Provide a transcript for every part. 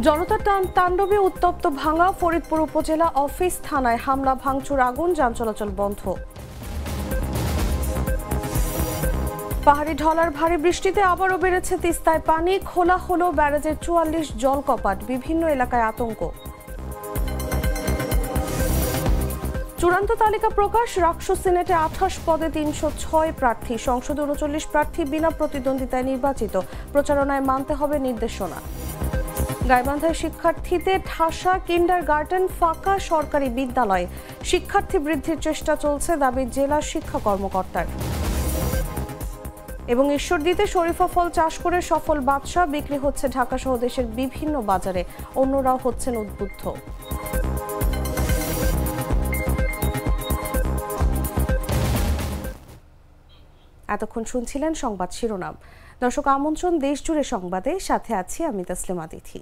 জনতার তাণ্ডবে উত্তপ্ত ভাঙা ফরিদপুর উপজেলা অফিস থানায় হামলা ভাঙচুর আগুন যান চলাচল বন্ধ। পাহাড়ি ঢলার ভারী বৃষ্টিতে আবারও বেড়েছে তিস্তায় পানি, খোলা হলো ব্যারেজের ৪৪ জলকপাট, বিভিন্ন এলাকায় আতঙ্ক। চূড়ান্ত তালিকা প্রকাশ, রাকসু সিনেটে ২৮ পদে ৩০৬ প্রার্থী, সংসদে ৩৯ প্রার্থী বিনা প্রতিদ্বন্দ্বিতায় নির্বাচিত, প্রচারণায় মানতে হবে নির্দেশনা। গাইবান্ধায় শিক্ষার্থীদের ঠাসা কিন্ডারগার্টেন, ফাঁকা সরকারি বিদ্যালয়, শিক্ষার্থী বৃদ্ধির চেষ্টা চলছে, দাবি জেলা শিক্ষা কর্মকর্তার। এবং ঈশ্বরদীতে শরীফা ফল চাষ করে সফল বাদশা, বিক্রি হচ্ছে ঢাকা সহ দেশের বিভিন্ন বাজারে, অন্যরাও হচ্ছেন উদ্বুদ্ধ। এতক্ষণ শুনছিলেন সংবাদ শিরোনাম। দর্শক, আমন্ত্রণ দেশ জুড়ে সংবাদে, সাথে আছি আমি তাসলিমা তিথি।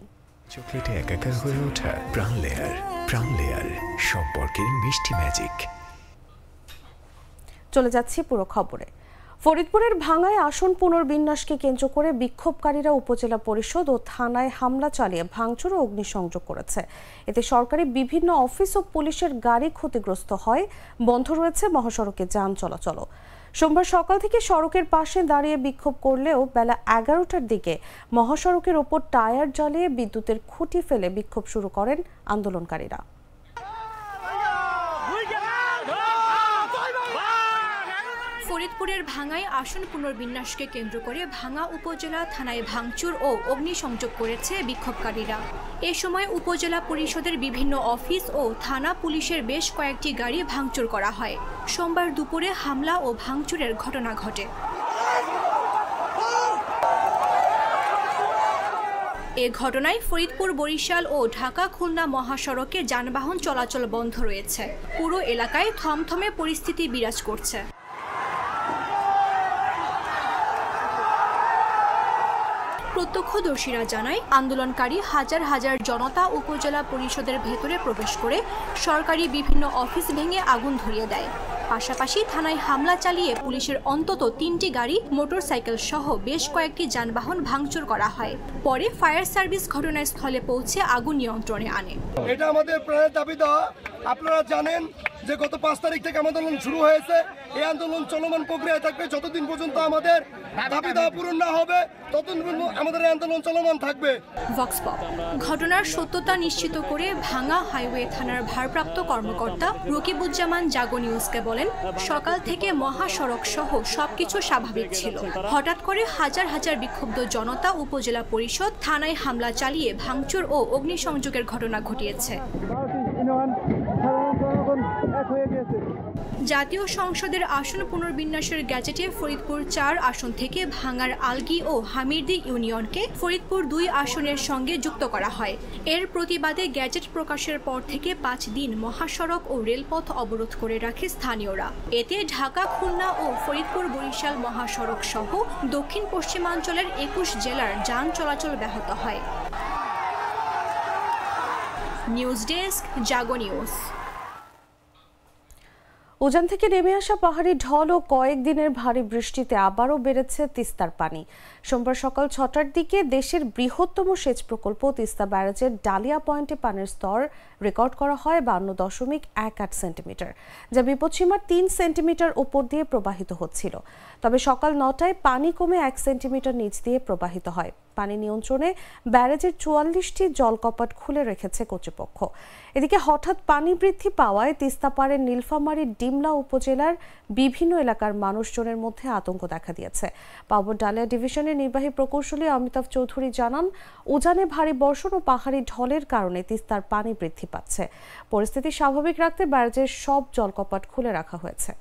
চকলেটে একাকার হয়ে ওঠা প্রাণ লেয়ার সম্পর্কের মিষ্টি ম্যাজিক। চলে যাচ্ছি পুরো খবরে। ফরিদপুরের ভাঙায় আসন পুনর্বিন্যাসকে কেন্দ্র করে বিক্ষোভকারীরা উপজেলা পরিষদ ও থানায় হামলা চালিয়ে ভাঙচুর ও অগ্নিসংযোগ করেছে। এতে সরকারি বিভিন্ন অফিস ও পুলিশের গাড়ি ক্ষতিগ্রস্ত হয়, বন্ধ রয়েছে মহাসড়কে যান চলাচল। সোমবার সকাল থেকে সড়কের পাশে দাঁড়িয়ে বিক্ষোভ করলেও বেলা ১১টার দিকে মহাসড়কের ওপর টায়ার জ্বালিয়ে বিদ্যুতের খুঁটি ফেলে বিক্ষোভ শুরু করেন আন্দোলনকারীরা। ফরিদপুরের ভাঙায় আসন পুনর্বিন্যাসকে কেন্দ্র করে ভাঙা উপজেলা থানায় ভাঙচুর ও অগ্নিসংযোগ করেছে বিক্ষোভকারীরা। এ সময় উপজেলা পরিষদের বিভিন্ন অফিস ও থানা পুলিশের বেশ কয়েকটি গাড়ি ভাঙচুর করা হয়। সোমবার দুপুরে হামলা ও ভাঙচুরের ঘটনা ঘটে। এ ঘটনায় ফরিদপুর বরিশাল ও ঢাকা খুলনা মহাসড়কে যানবাহন চলাচল বন্ধ রয়েছে। পুরো এলাকায় থমথমে পরিস্থিতি বিরাজ করছে। প্রত্যক্ষদর্শীরা জানায়, আন্দোলনকারী হাজার হাজার জনতা উপজেলা পরিষদের ভেতরে প্রবেশ করে সরকারি বিভিন্ন অফিস ভেঙে আগুন ধরিয়ে দেয়। পাশাপাশি থানায় হামলা চালিয়ে পুলিশের অন্তত ৩টি গাড়ি, মোটরসাইকেল সহ বেশ কয়েকটি যানবাহন ভাঙচুর করা হয়। পরে ফায়ার সার্ভিস ঘটনাস্থলে পৌঁছে আগুন নিয়ন্ত্রণে আনে। এটা আমাদের প্রাণের দাবি দেওয়া। আপনারা জানেন যে গত ৫ তারিখ থেকে আন্দোলন শুরু হয়েছে। এই আন্দোলন চলমান প্রক্রিয়ায় থাকবে, যতদিন পর্যন্ত আমাদের দাবি দেওয়া পূরণ না হবে ততদিন পর্যন্ত আমাদের এই আন্দোলন চলমান থাকবে। Volks pop. ঘটনার সত্যতা নিশ্চিত করে ভাঙা হাইওয়ে থানার ভারপ্রাপ্ত কর্মকর্তা রকিবুজ্জামান জাগো নিউজকে বলেন, সকাল থেকে মহাসড়ক সহ সবকিছু স্বাভাবিক ছিল। হঠাৎ করে হাজার হাজার বিক্ষুব্ধ জনতা উপজেলা পরিষদ থানায় হামলা চালিয়ে ভাঙচুর ও অগ্নিসংযোগের ঘটনা ঘটিয়েছে। জাতীয় সংসদের আসন পুনর্বিন্যাসের গ্যাজেটে ফরিদপুর ৪ আসন থেকে ভাঙার আলগি ও হামিরদি ইউনিয়নকে ফরিদপুর ২ আসনের সঙ্গে যুক্ত করা হয়। এর প্রতিবাদে গ্যাজেট প্রকাশের পর থেকে ৫ দিন মহাসড়ক ও রেলপথ অবরোধ করে রাখে স্থানীয়রা। এতে ঢাকা খুলনা ও ফরিদপুর বরিশাল মহাসড়ক সহ দক্ষিণ পশ্চিমাঞ্চলের ২১ জেলার যান চলাচল ব্যাহত হয়। নিউজ ডেস্ক, জাগো নিউজ। উজান থেকে নেমে আসা পাহাড়ি ঢল ও কয়েকদিনের ভারী বৃষ্টিতে আবারও বেড়েছে তিস্তার পানি। সোমবার সকাল ৬টার দিকে দেশের বৃহত্তম সেচ প্রকল্প তিস্তা ব্যারেজের ডালিয়া পয়েন্টে পানির স্তর রেকর্ড করা হয় ৫২.১৮ সেন্টিমিটার, যা বিপদসীমার ৩ সেন্টিমিটার উপর দিয়ে প্রবাহিত হচ্ছিল। তবে সকাল ৯টায় পানি কমে ১ সেন্টিমিটার নিচ দিয়ে প্রবাহিত হয়। পানি নিয়ন্ত্রণে ব্যারেজের ৪৪টি জলকপাট খুলে রেখেছে কর্তৃপক্ষ। এদিকে হঠাৎ পানি বৃদ্ধি পাওয়ায় তিস্তাপাড়ের নীলফামারীর ডিমলা উপজেলার বিভিন্ন এলাকার মানুষজনের মধ্যে আতঙ্ক দেখা দিয়েছে। পাবর ডালিয়া ডিভিশনের নির্বাহী প্রকৌশলী অমিতাভ চৌধুরী জানান, উজানে ভারী বর্ষণ ও পাহাড়ি ঢলের কারণে তিস্তার পানি বৃদ্ধি পাচ্ছে। পরিস্থিতি স্বাভাবিক রাখতে ব্যারেজের সব জলকপাট খুলে রাখা হয়েছে।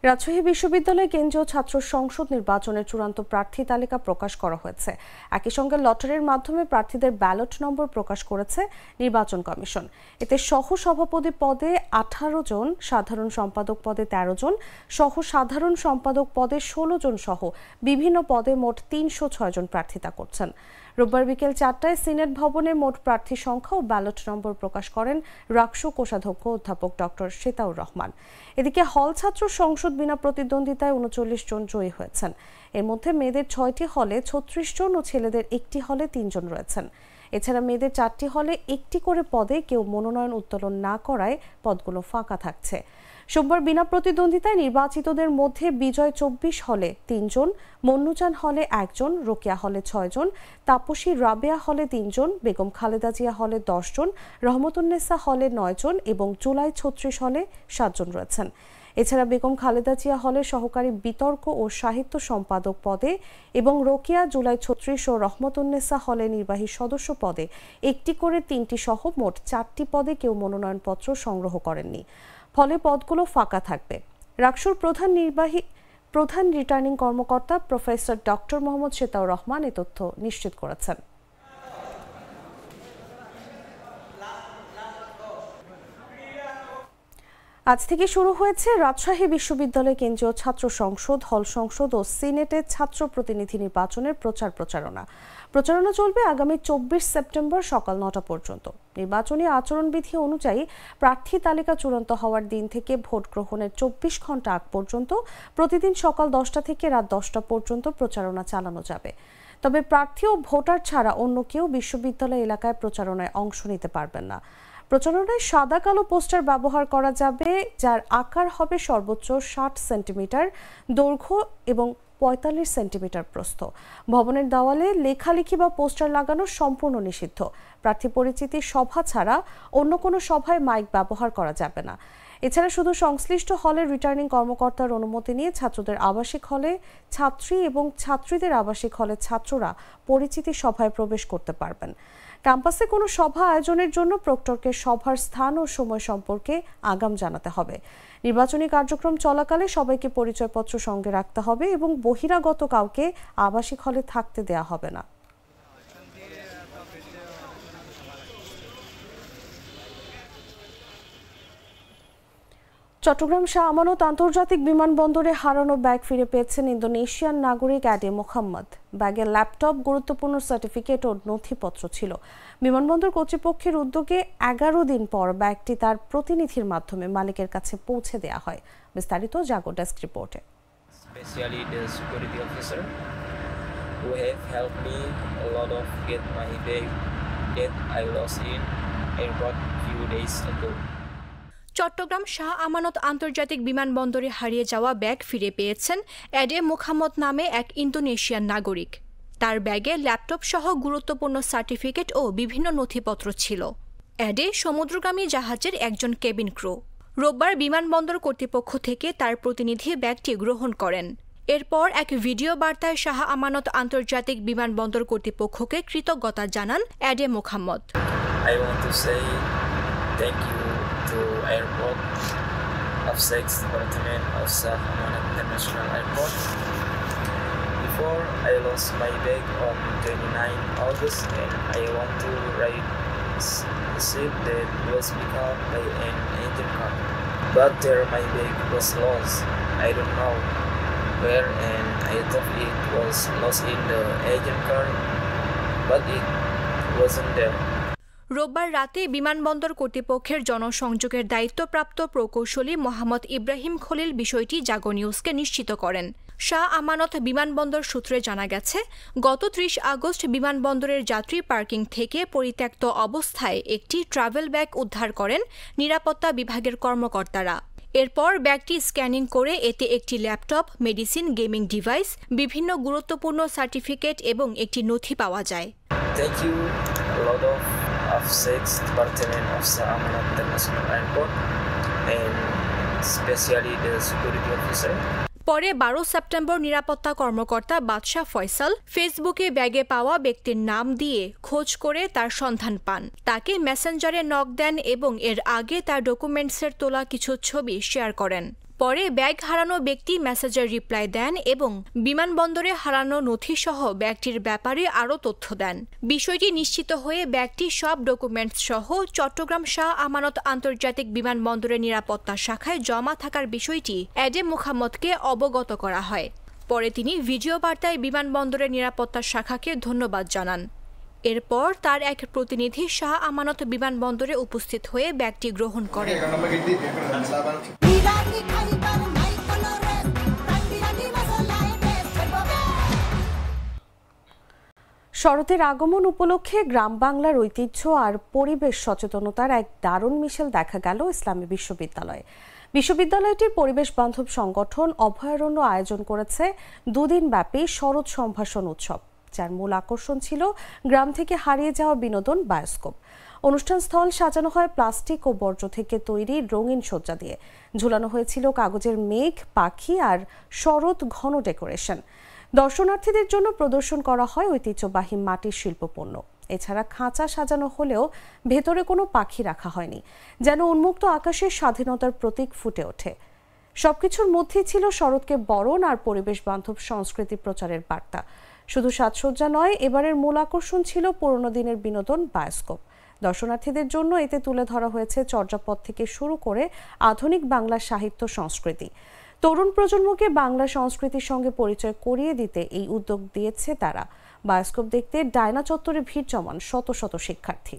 রাজশাহী বিশ্ববিদ্যালয় কেন্দ্রীয় ছাত্র সংসদ নির্বাচনের চূড়ান্ত প্রার্থী তালিকা প্রকাশ করা হয়েছে। একই সঙ্গে লটারির মাধ্যমে প্রার্থীদের ব্যালট নম্বর প্রকাশ করেছে নির্বাচন কমিশন। এতে সহ সভাপতি পদে 18 জন, সাধারণ সম্পাদক পদে 13 জন, সহ সাধারণ সম্পাদক পদে 16 জন সহ বিভিন্ন পদে মোট 306 জন প্রার্থিতা করছেন। রোববার বিকেল 4টায় সিনেট ভবনে মোট প্রার্থী সংখ্যা ও ব্যালট নম্বর প্রকাশ করেন রাকসু কোষাধ্যক্ষ অধ্যাপক ডক্টর সেতাউর রহমান। এদিকে হল ছাত্র সংসদ বিনা প্রতিদ্বন্দ্বিতায় ৩৯ জন জয়ী হয়েছেন। এর মধ্যে মেয়েদের 6টি হলে 36 জন ও ছেলেদের একটি হলে 3 জন রয়েছেন। এছাড়া মেয়েদের 4টি হলে একটি করে পদে কেউ মনোনয়ন উত্তোলন না করায় পদগুলো ফাঁকা থাকছে। সোমবার বিনা প্রতিদ্বন্দ্বিতায় নির্বাচিতদের মধ্যে বিজয় 24 হলে 3 জন, মন্নুজান হলে 1 জন, রোকেয়া হলে 6 জন, তাপসী রাবেয়া হলে 3 জন, বেগম খালেদা জিয়া হলে 10 জন, রহমতুন্নেসা হলে 9 জন এবং জুলাই 36 হলে 7 জন রয়েছেন। এছাড়া বেগম খালেদা জিয়া হলে সহকারী বিতর্ক ও সাহিত্য সম্পাদক পদে এবং রোকেয়া, জুলাই 36 ও রহমতুন্নেসা হলে নির্বাহী সদস্য পদে একটি করে 3টি সহ মোট 4টি পদে কেউ মনোনয়নপত্র সংগ্রহ করেননি। ফলে পদগুলো ফাঁকা থাকবে। রাকসুর প্রধান রিটার্নিং কর্মকর্তা প্রফেসর ডক্টর মোহাম্মদ সেতাউর রহমান এ তথ্য নিশ্চিত করেছেন। আজ থেকে শুরু হয়েছে রাজশাহী বিশ্ববিদ্যালয় কেন্দ্রীয় ছাত্র সংসদ, হল সংসদ ও সিনেটের ছাত্র প্রতিনিধি নির্বাচনের প্রচারণা চলবে আগামী 24 সেপ্টেম্বর সকাল 9টা পর্যন্ত। নির্বাচনী আচরণবিধি অনুযায়ী প্রার্থী তালিকা চূড়ান্ত হওয়ার দিন থেকে ভোট গ্রহণের 24 ঘন্টা আগ পর্যন্ত প্রতিদিন সকাল 10টা থেকে রাত 10টা পর্যন্ত প্রচারণা চালানো যাবে। তবে প্রার্থী ও ভোটার ছাড়া অন্য কেউ বিশ্ববিদ্যালয় এলাকায় প্রচারণায় অংশ নিতে পারবেন না। প্রচারণায় সাদা কালো পোস্টার ব্যবহার করা যাবে, যার আকার হবে সর্বোচ্চ 60 সেন্টিমিটার দৈর্ঘ্য এবং 45 সেন্টিমিটার প্রস্থ। ভবনের দেওয়ালে লেখালেখি বা পোস্টার লাগানো সম্পূর্ণ নিষিদ্ধ। প্রার্থী পরিচিতি সভা ছাড়া অন্য কোনো সভায় মাইক ব্যবহার করা যাবে না। এছাড়া শুধু সংশ্লিষ্ট হলের রিটার্নিং কর্মকর্তার অনুমতি নিয়ে ছাত্রদের আবাসিক হলে ছাত্রী এবং ছাত্রীদের আবাসিক হলে ছাত্ররা পরিচিতি সভায় প্রবেশ করতে পারবেন। ক্যাম্পাসে কোনো সভা আয়োজনের জন্য প্রক্টরকে সভার স্থান ও সময় সম্পর্কে আগাম জানাতে হবে। নির্বাচনী কার্যক্রম চলাকালে সবাইকে পরিচয়পত্র সঙ্গে রাখতে হবে এবং বহিরাগত কাউকে আবাসিক হলে থাকতে দেয়া হবে না। চট্টগ্রাম শাহ আমানত আন্তর্জাতিক বিমানবন্দরে হারানো ব্যাগ ফিরে পেয়েছেন ইন্দোনেশিয়ান নাগরিক অ্যাডে মোহাম্মদ। ব্যাগে ল্যাপটপ, গুরুত্বপূর্ণ সার্টিফিকেট ও নথিপত্র ছিল। বিমানবন্দর কর্তৃপক্ষের উদ্যোগে 11 দিন পর ব্যাগটি তার প্রতিনিধির মাধ্যমে মালিকের কাছে পৌঁছে দেওয়া হয়। বিস্তারিত জাগো ডেস্ক রিপোর্টে। Especially the security officer who have helped me a lot of get my bag that I lost in airport few days ago. Chattogram Shah Amanat আন্তর্জাতিক বিমানবন্দরে হারিয়ে যাওয়া ব্যাগ ফিরে পেয়েছেন অ্যাডে মোহাম্মদ নামে এক ইন্দোনেশিয়ান নাগরিক। তার ব্যাগে ল্যাপটপ সহ গুরুত্বপূর্ণ সার্টিফিকেট ও বিভিন্ন নথিপত্র ছিল। অ্যাডে সমুদ্রগামী জাহাজের একজন কেবিন ক্রু। রোববার বিমানবন্দর কর্তৃপক্ষ থেকে তার প্রতিনিধি ব্যাগটি গ্রহণ করেন। এরপর এক ভিডিও বার্তায় শাহ আমানত আন্তর্জাতিক বিমানবন্দর কর্তৃপক্ষকে কৃতজ্ঞতা জানান অ্যাডে Mohammad. I want to say thank you to Airport of 6 Department of Shah Amanat International Airport. Before I lost my bag on 29 August and I want to ride a ship that was picked up by an Indian car. But there my bag was lost. I don't know where and I thought it was lost in the Asian car, but it wasn't there. রোববার রাতে বিমানবন্দর কর্তৃপক্ষের জনসংযোগের দায়িত্বপ্রাপ্ত প্রকৌশলী মোহাম্মদ ইব্রাহিম খলিল বিষয়টি জাগো নিউজকে নিশ্চিত করেন। শাহ আমানত বিমানবন্দর সূত্রে জানা গেছে, গত 30 আগস্ট বিমানবন্দরের যাত্রী পার্কিং থেকে পরিত্যক্ত অবস্থায় একটি ট্রাভেল ব্যাগ উদ্ধার করেন নিরাপত্তা বিভাগের কর্মকর্তারা। এরপর ব্যাগটি স্ক্যানিং করে এতে একটি ল্যাপটপ, মেডিসিন, গেমিং ডিভাইস, বিভিন্ন গুরুত্বপূর্ণ সার্টিফিকেট এবং একটি নথি পাওয়া যায়। Thank you a lot of 6 Department of Shah Amanat International Airport and especially the security officer. পরে 12 সেপ্টেম্বর নিরাপত্তা কর্মকর্তা বাদশাহ ফয়সাল ফেসবুকে ব্যাগে পাওয়া ব্যক্তির নাম দিয়ে খোঁজ করে তার সন্ধান পান। তাকে মেসেঞ্জারে নক দেন এবং এর আগে তার ডকুমেন্টসের তোলা কিছু ছবি শেয়ার করেন। পরে ব্যাগ হারানো ব্যক্তি মেসেজের রিপ্লাই দেন এবং বিমানবন্দরে হারানো নথিসহ ব্যাগটির ব্যাপারে আরও তথ্য দেন। বিষয়টি নিশ্চিত হয়ে ব্যাগটি সব ডকুমেন্টস সহ চট্টগ্রাম শাহ আমানত আন্তর্জাতিক বিমানবন্দরের নিরাপত্তা শাখায় জমা থাকার বিষয়টি অ্যাডে মোহাম্মদকে অবগত করা হয়। পরে তিনি ভিডিও বার্তায় বিমানবন্দরের নিরাপত্তা শাখাকে ধন্যবাদ জানান। এরপর তার এক প্রতিনিধি শাহ আমানত বিমানবন্দরে উপস্থিত হয়ে ব্যাগটি গ্রহণ করেন। শরতের আগমন উপলক্ষে গ্রাম বাংলার ঐতিহ্য আর পরিবেশ সচেতনতার এক দারুণ মিশেল দেখা গেল ইসলামী বিশ্ববিদ্যালয়ে। বিশ্ববিদ্যালয়টির পরিবেশ বান্ধব সংগঠন অভয়ারণ্য আয়োজন করেছে দুদিনব্যাপী শরৎ সম্ভাষণ উৎসব, যার মূল আকর্ষণ ছিল গ্রাম থেকে হারিয়ে যাওয়া বিনোদন বায়োস্কোপ। অনুষ্ঠান স্থল সাজানো হয় প্লাস্টিক ও বর্জ্য থেকে তৈরি রঙিন সজ্জা দিয়ে। ঝুলানো হয়েছিল কাগজের মেঘ, পাখি আর শরৎ ঘন ডেকোরেশন। দর্শনার্থীদের জন্য প্রদর্শন করা হয় ঐতিহ্যবাহী মাটির শিল্পপণ্য। এছাড়া খাঁচা সাজানো হলেও ভেতরে কোনো পাখি রাখা হয়নি, যেন উন্মুক্ত আকাশের স্বাধীনতার প্রতীক ফুটে ওঠে। সবকিছুর মধ্যেই ছিল শরৎকে বরণ আর পরিবেশ বান্ধব সংস্কৃতি প্রচারের বার্তা। শুধু সাজসজ্জা নয়, এবারের মূল আকর্ষণ ছিল পুরনো দিনের বিনোদন বায়োস্কোপ। দর্শনার্থীদের জন্য এতে তুলে ধরা হয়েছে চর্যাপদ থেকে শুরু করে আধুনিক বাংলা সাহিত্য সংস্কৃতি। তরুণ প্রজন্মকে বাংলা সংস্কৃতির সঙ্গে পরিচয় করিয়ে দিতে এই উদ্যোগ দিয়েছে তারা। বায়োস্কোপ দেখতে ডায়না চত্বরে ভিড় জমান শত শত শিক্ষার্থী।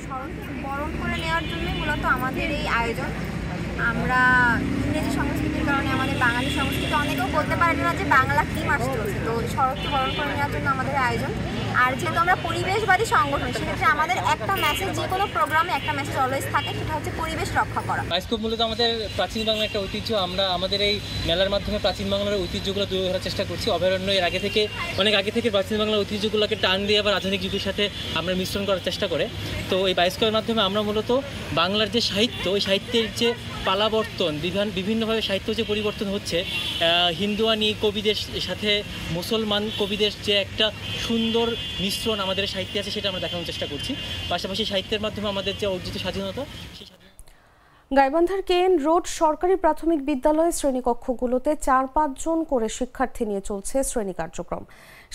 শরৎকে বরণ করে নেওয়ার জন্যই মূলত আমাদের এই আয়োজন। আমরা ইংরেজি সংস্কৃতির কারণে আমাদের বাঙালি সংস্কৃতি অনেকেও বলতে পারে না যে বাংলা কি মাস চলছে, তো শরৎকে বরণ করে নেওয়ার জন্য আমাদের আয়োজন। আর যেহেতু আমরা পরিবেশবাদী সংগঠন, সেক্ষেত্রে আমাদের একটা মেসেজ, যে কোনো প্রোগ্রামে একটা মেসেজ অলওয়েজ থাকে, সেটা হচ্ছে পরিবেশ রক্ষা করা। বায়োস্কোপ মূলত আমাদের প্রাচীন বাংলার একটা ঐতিহ্য। আমরা আমাদের এই মেলার মাধ্যমে প্রাচীন বাংলার ঐতিহ্যগুলো তুলে ধরার চেষ্টা করছি। অভয়ারণ্য এর অনেক আগে থেকে প্রাচীন বাংলার ঐতিহ্যগুলোকে টান দিয়ে আবার আধুনিক যুগের সাথে আমরা মিশ্রণ করার চেষ্টা করে। তো এই বায়োস্কোপের মাধ্যমে আমরা মূলত বাংলার যে সাহিত্য, ওই সাহিত্যের যে পালাবর্তন, বিভিন্নভাবে সাহিত্য যে পরিবর্তন হচ্ছে, হিন্দুয়ানি কবিদের সাথে মুসলমান কবিদের যে একটা সুন্দর মিশ্রণ আমাদের সাহিত্যে আছে, সেটা আমরা দেখানোর চেষ্টা করছি। পাশাপাশি সাহিত্যের মাধ্যমে আমাদের যে অর্জিত স্বাধীনতা, সেই গাইবান্ধার কেএন রোড সরকারি প্রাথমিক বিদ্যালয়ের শ্রেণীকক্ষগুলোতে 4-5 জন করে শিক্ষার্থী নিয়ে চলছে শ্রেণী কার্যক্রম।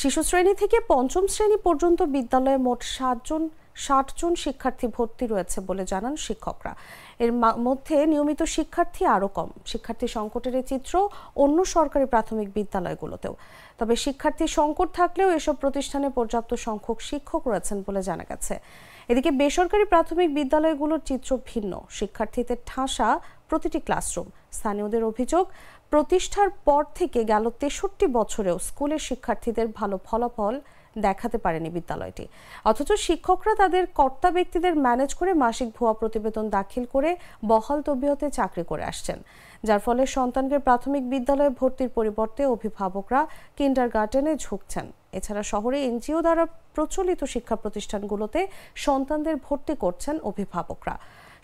শিশু শ্রেণী থেকে পঞ্চম শ্রেণী পর্যন্ত বিদ্যালয়ে মোট 60 জন শিক্ষার্থী ভর্তি রয়েছে বলে জানান শিক্ষকরা। এর মধ্যে নিয়মিত শিক্ষার্থী আরও কম। শিক্ষার্থী সংকটের এই চিত্র অন্য সরকারি প্রাথমিক বিদ্যালয়গুলোতেও। তবে শিক্ষার্থী সংকট থাকলেও এসব প্রতিষ্ঠানে পর্যাপ্ত সংখ্যক শিক্ষক রয়েছেন বলে জানা গেছে। এদিকে বেসরকারি প্রাথমিক বিদ্যালয়গুলোর চিত্র ভিন্ন। শিক্ষার্থীদের ঠাসা প্রতিটি ক্লাসরুম। স্থানীয়দের অভিযোগ, প্রতিষ্ঠার পর থেকে গেল 63 বছরেও স্কুলের শিক্ষার্থীদের ভালো ফলাফল দেখাতে পারেনি বিদ্যালয়টি। অথচ শিক্ষকরা তাদের কর্তা ব্যক্তিদের ম্যানেজ করে মাসিক ভুয়া প্রতিবেদন দাখিল করে বহাল তবিয়তে চাকরি করে আসছেন, যার ফলে সন্তানকে প্রাথমিক বিদ্যালয়ে ভর্তির পরিবর্তে অভিভাবকরা কিন্ডারগার্টেনে ঝুঁকছেন। এছাড়া শহরে এনজিও দ্বারা প্রচলিত শিক্ষা প্রতিষ্ঠানগুলোতে সন্তানদের ভর্তি করছেন অভিভাবকরা।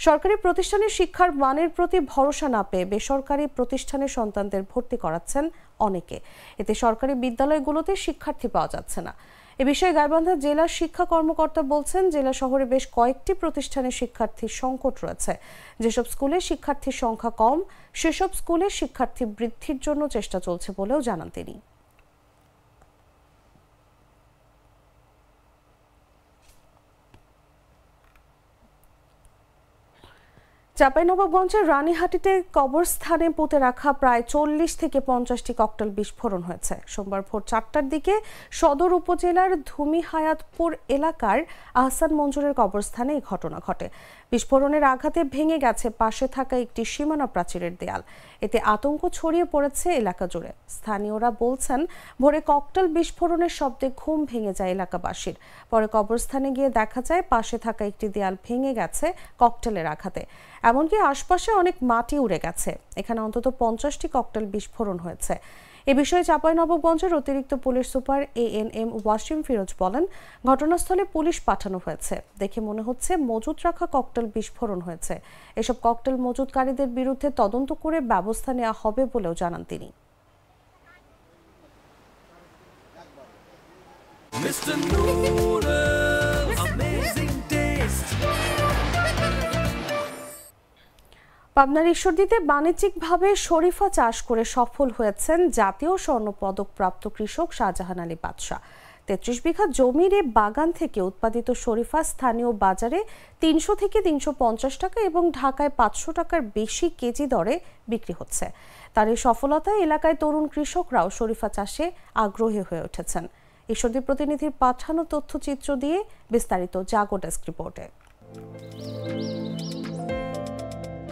সরকারি প্রতিষ্ঠানের শিক্ষার মানের প্রতি ভরসা না পেয়ে বেসরকারি প্রতিষ্ঠানে সন্তানদের ভর্তি করাচ্ছেন অনেকে। এতে সরকারি বিদ্যালয়গুলোতে শিক্ষার্থী পাওয়া যাচ্ছে না। এ বিষয়ে গাইবান্ধা জেলা শিক্ষা কর্মকর্তা বলছেন, জেলা শহরে বেশ কয়েকটি প্রতিষ্ঠানে শিক্ষার্থীর সংকট রয়েছে। যেসব স্কুলে শিক্ষার্থীর সংখ্যা কম, সেসব স্কুলে শিক্ষার্থী বৃদ্ধির জন্য চেষ্টা চলছে বলেও জানান তিনি। চাঁপাইনবাবগঞ্জের রানীহাটিতে কবরস্থানে পুঁতে রাখা প্রায় 40 থেকে 50টি ককটেল বিস্ফোরণ হয়েছে। সোমবার ভোর 4টার দিকে সদর উপজেলার ধুমি হায়াতপুর এলাকার আহসান মঞ্জুরের কবরস্থানে এই ঘটনা ঘটে। বিস্ফোরণের আঘাতে ভেঙে গেছে পাশে থাকা একটি সীমানা প্রাচীরের দেয়াল। এতে আতঙ্ক ছড়িয়ে পড়েছে এলাকা জুড়ে। স্থানীয়রা বলছেন, ভোরে ককটেল বিস্ফোরণের শব্দে ঘুম ভেঙে যায় এলাকাবাসীর। পরে কবরস্থানে গিয়ে দেখা যায় পাশে থাকা একটি দেয়াল ভেঙে গেছে ককটেলের আঘাতে। এমনকি আশপাশে অনেক মাটি উড়ে গেছে। এখানে অন্তত 50টি ককটেল বিস্ফোরণ হয়েছে। এ বিষয়ে চাঁপাইনবাবগঞ্জের অতিরিক্ত police super ANM Wasim Firoz বলেন, ঘটনাস্থলে পুলিশ পাঠানো হয়েছে। দেখে মনে হচ্ছে মজুত রাখা ককটেল বিস্ফোরণ হয়েছে। এসব ককটেল মজুতকারীদের বিরুদ্ধে তদন্ত করে ব্যবস্থা নেওয়া হবে বলেও জানান তিনি। পাবনার ঈশ্বরদীতে বাণিজ্যিকভাবে শরীফা চাষ করে সফল হয়েছেন জাতীয় স্বর্ণপদক প্রাপ্ত কৃষক শাহজাহান আলী বাদশাহ। 33 বিঘা জমির বাগান থেকে উৎপাদিত শরীফা স্থানীয় বাজারে 300 থেকে 350 টাকা এবং ঢাকায় 500 টাকার বেশি কেজি দরে বিক্রি হচ্ছে। তার এই সফলতায় এলাকায় তরুণ কৃষকরাও শরীফা চাষে আগ্রহী হয়ে উঠেছেন। ঈশ্বরদী প্রতিনিধির পাঠানো তথ্যচিত্র দিয়ে বিস্তারিত জাগো ডেস্ক রিপোর্টে।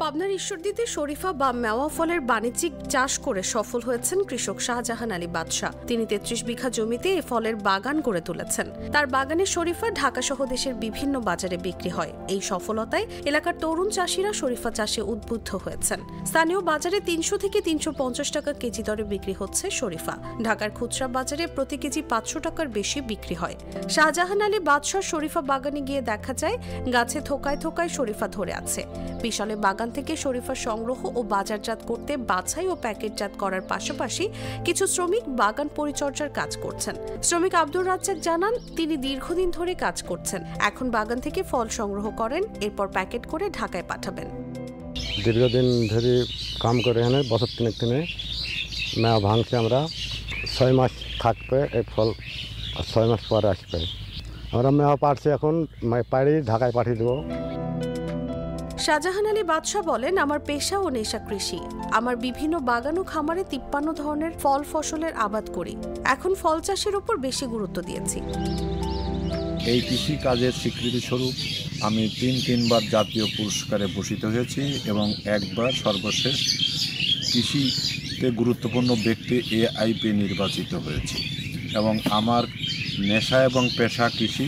পাবনার ঈশ্বরদীতে শরীফা বা মেওয়া ফলের বাণিজ্যিক চাষ করে সফল হয়েছেন কৃষক শাহজাহান আলী বাদশাহ। তিনি ৩৩ বিঘা জমিতে এ ফলের বাগান গড়ে তুলেছেন। তার বাগানের শরীফা ঢাকা সহ দেশের বিভিন্ন বাজারে বিক্রি হয়। এই সফলতায় এলাকার তরুণ চাষিরা শরীফা চাষে উদ্বুদ্ধ হয়েছেন। স্থানীয় বাজারে ৩০০ থেকে ৩৫০ টাকা কেজি দরে বিক্রি হচ্ছে শরীফা। ঢাকার খুচরা বাজারে প্রতি কেজি ৫০০ টাকার বেশি বিক্রি হয়। শাহজাহান আলী বাদশাহ শরীফা বাগানে গিয়ে দেখা যায় গাছে থোকায় থোকায় শরীফা ধরে আছে। বিশালে বাগান থেকে শরীফা সংগ্রহ ও বাজারজাত করতে বাছাই ও প্যাকেটজাত করার পাশাপাশি কিছু শ্রমিক বাগান পরিচর্যার কাজ করছেন। শ্রমিক আব্দুর রাজ্জাক জানান, তিনি দীর্ঘদিন ধরে কাজ করছেন। এখন বাগান থেকে ফল সংগ্রহ করেন, এরপর প্যাকেট করে ঢাকায় পাঠাবেন। দীর্ঘদিন ধরে কাম করে এখানে বছর তিনেক মেয়া ভাঙছে। আমরা 6 মাস থাকবে এই ফল, 6 মাস পরে আসবে। আমরা মেয়া পারছি, এখন পাড়ি ঢাকায় পাঠিয়ে দেবো। শাহজাহান আলী বাদশাহ বলেন, আমার পেশা ও নেশা কৃষি। আমার বিভিন্ন বাগান ও খামারে 53 ধরনের ফল ফসলের আবাদ করি। এখন ফল চাষের উপর বেশি গুরুত্ব দিয়েছি। এই কৃষি কাজের স্বীকৃতি স্বরূপ আমি তিনবার জাতীয় পুরস্কারে ভূষিত হয়েছি এবং একবার সর্বশেষ কৃষিতে গুরুত্বপূর্ণ ব্যক্তি AIP নির্বাচিত হয়েছি। এবং আমার নেশা এবং পেশা কৃষি।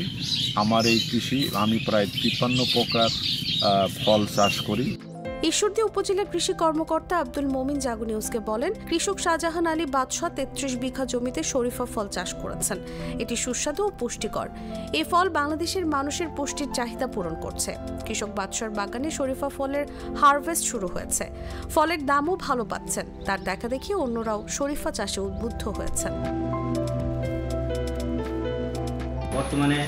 আমার এই কৃষি আমি প্রায় 53 প্রকার ফল চাষ করি। ঈশ্বরদী উপজেলা কৃষি কর্মকর্তা আব্দুল মোমিন জাগো নিউজকে বলেন, কৃষক শাহজাহান আলী বাদশাহ ৩৩ বিঘা জমিতে শরীফা ফল চাষ করেছেন। এটি সুস্বাদু ও পুষ্টিকর। এই ফল বাংলাদেশের মানুষের পুষ্টির চাহিদা পূরণ করছে। কৃষক বাদশাহর বাগানে শরীফা ফলের হারভেস্ট শুরু হয়েছে। ফলের দামও ভালো পাচ্ছেন। তার দেখা দেখি অন্যরাও শরীফা চাষে উদ্বুদ্ধ হয়েছেন। বর্তমানে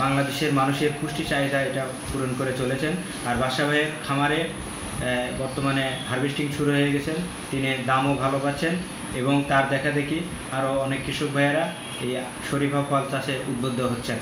বাংলাদেশের মানুষের পুষ্টি চাহিদা এটা পূরণ করে চলেছেন। আর বাসা ভাইয়ের খামারে বর্তমানে হারভেস্টিং শুরু হয়ে গেছেন। তিনি দামও ভালো পাচ্ছেন এবং তার দেখা দেখি আরও অনেক কৃষক ভাইয়েরা এই শরীফা ফল চাষে উদ্বুদ্ধ হচ্ছেন।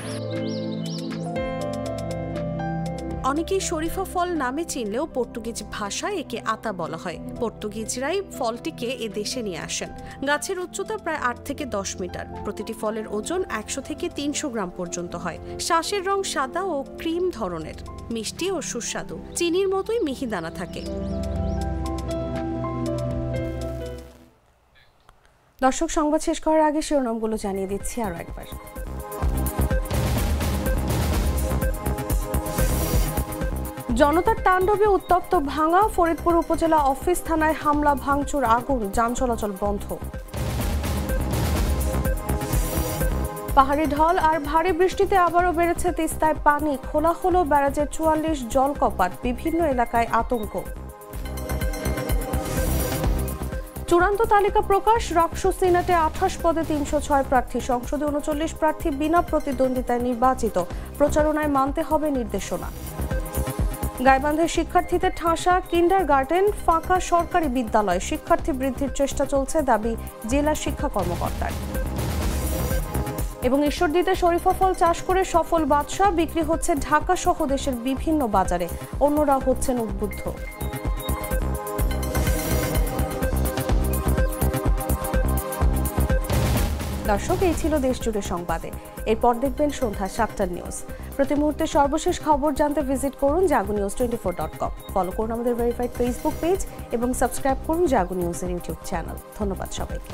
অনেকেই শরীফা ফল নামে চিনলেও পর্তুগিজ ভাষায় একে আতা বলা হয়। পর্তুগিজরাই ফলটিকে এ দেশে নিয়ে আসেন। গাছের উচ্চতা প্রায় 8 থেকে 10 মিটার। প্রতিটি ফলের ওজন 100 থেকে 300 গ্রাম পর্যন্ত হয়। শ্বাসের রং সাদা ও ক্রিম ধরনের, মিষ্টি ও সুস্বাদু। চিনির মতোই মিহি দানা থাকে। দর্শক, সংবাদ শেষ করার আগে শিরোনামগুলো জানিয়ে দিচ্ছি আরো একবার। জনতার তাণ্ডবে উত্তপ্ত ভাঙা ফরিদপুর উপজেলা অফিস থানায় হামলা, ভাঙচুর, আগুন, যান চলাচল বন্ধ। পাহাড়ি ঢল আর ভারী বৃষ্টিতে আবারও বেড়েছে তিস্তায় পানি। খোলা হলো ব্যারাজের 44 জলকপাট। বিভিন্ন এলাকায় আতঙ্ক। চূড়ান্ত তালিকা প্রকাশ। রাকসু সিনেটে 28 পদে 306 প্রার্থী। সংসদে 39 প্রার্থী বিনা প্রতিদ্বন্দ্বিতায় নির্বাচিত। প্রচারণায় মানতে হবে নির্দেশনা। গাইবান্ধের শিক্ষার্থীদের ঠাসা কিন্ডারগার্টেন, ফাঁকা সরকারি বিদ্যালয়। শিক্ষার্থী বৃদ্ধির চেষ্টা চলছে, দাবি জেলা শিক্ষা কর্মকর্তার। এবং ঈশ্বরদীতে শরীফা ফল চাষ করে সফল বাদশাহ। বিক্রি হচ্ছে ঢাকা সহ দেশের বিভিন্ন বাজারে। অন্যরা হচ্ছেন উদ্বুদ্ধ। দর্শক, এই ছিল দেশ জুড়ে সংবাদে। এরপর দেখবেন সন্ধ্যা 7টার নিউজ। প্রতি মুহূর্তে সর্বশেষ খবর জানতে ভিজিট করুন jagonews24.com। ফলো করুন আমাদের ভেরিফাইড ফেসবুক পেজ এবং সাবস্ক্রাইব করুন জাগো নিউজের ইউটিউব চ্যানেল। ধন্যবাদ সবাইকে।